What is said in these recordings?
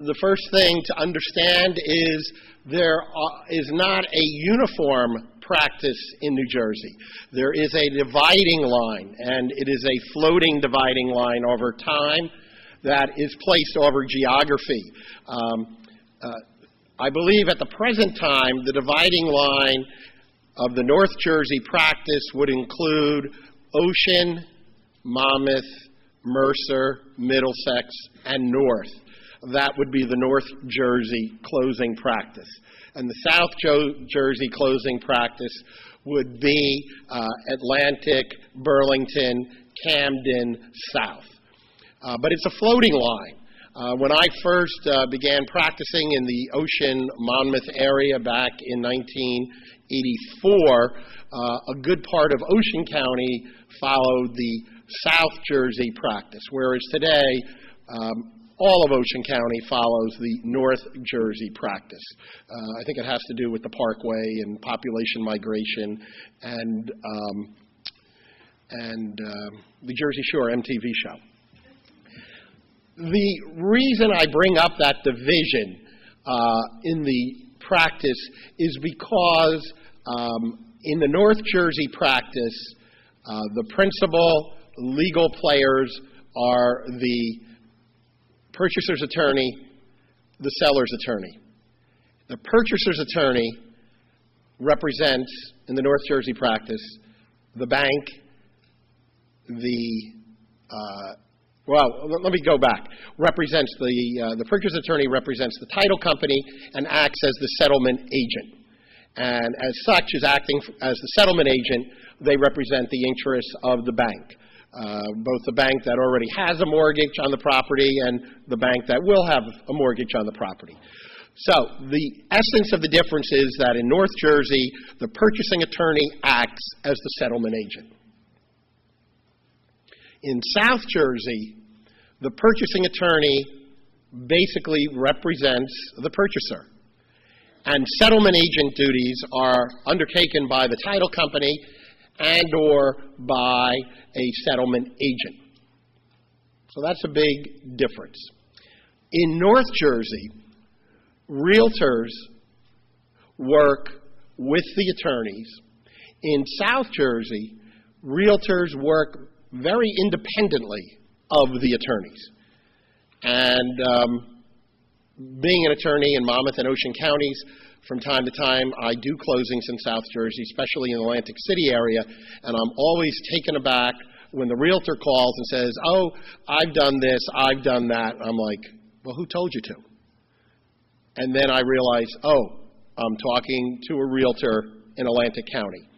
the first thing to understand is there is not a uniform practice in New Jersey. There is a dividing line, and it is a floating dividing line over time that is placed over geography. I believe at the present time, the dividing line of the North Jersey practice would include Ocean, Monmouth, Mercer, Middlesex, and North. That would be the North Jersey closing practice. And the South Jersey closing practice would be Atlantic, Burlington, Camden, South. But it's a floating line. When I first began practicing in the Ocean, Monmouth area back in 1984, a good part of Ocean County followed the South Jersey practice, whereas today, all of Ocean County follows the North Jersey practice. I think it has to do with the Parkway and population migration and the Jersey Shore MTV show. The reason I bring up that division in the practice is because in the North Jersey practice, the principal legal players are the purchaser's attorney, the seller's attorney. The purchaser's attorney represents, in the North Jersey practice, the bank, let me go back. The purchaser's attorney represents the title company and acts as the settlement agent. And as such, as acting as the settlement agent, they represent the interests of the bank. Both the bank that already has a mortgage on the property and the bank that will have a mortgage on the property. So the essence of the difference is that in North Jersey, the purchasing attorney acts as the settlement agent. In South Jersey, the purchasing attorney basically represents the purchaser. And settlement agent duties are undertaken by the title company and or by a settlement agent. So that's a big difference. In North Jersey, realtors work with the attorneys. In South Jersey, realtors work very independently of the attorneys. And being an attorney in Monmouth and Ocean counties, from time to time, I do closings in South Jersey, especially in the Atlantic City area, and I'm always taken aback when the realtor calls and says, oh, I've done this, I've done that. I'm like, well, who told you to? And then I realize, oh, I'm talking to a realtor in Atlantic County.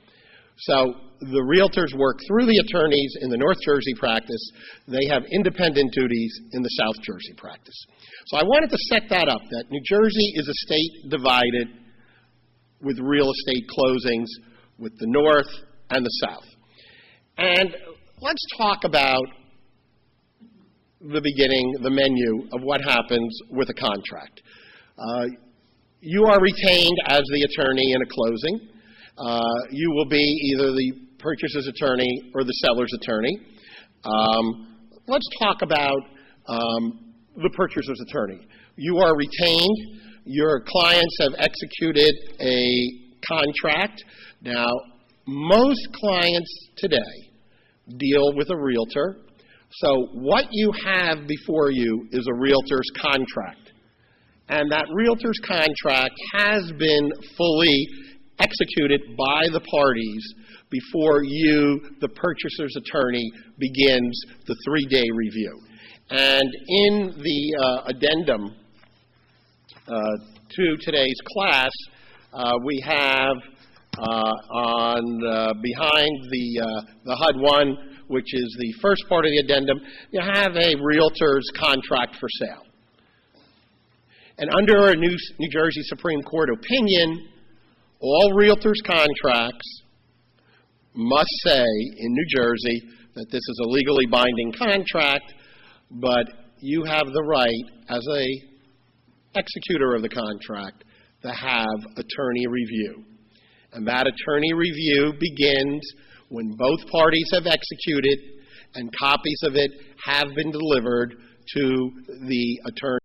So the realtors work through the attorneys in the North Jersey practice. They have independent duties in the South Jersey practice. So I wanted to set that up, that New Jersey is a state divided with real estate closings with the North and the South. And let's talk about the beginning, the menu of what happens with a contract. You are retained as the attorney in a closing. You will be either the purchaser's attorney or the seller's attorney. Let's talk about the purchaser's attorney. You are retained. Your clients have executed a contract. Now, most clients today deal with a realtor. So what you have before you is a realtor's contract. And that realtor's contract has been fully executed by the parties before you, the purchaser's attorney, begins the 3-day review. And in the addendum to today's class, we have behind the HUD 1, which is the first part of the addendum, you have a realtor's contract for sale. And under a New Jersey Supreme Court opinion, all realtors' contracts must say in New Jersey that this is a legally binding contract, but you have the right, as a executor of the contract, to have attorney review. And that attorney review begins when both parties have executed and copies of it have been delivered to the attorney.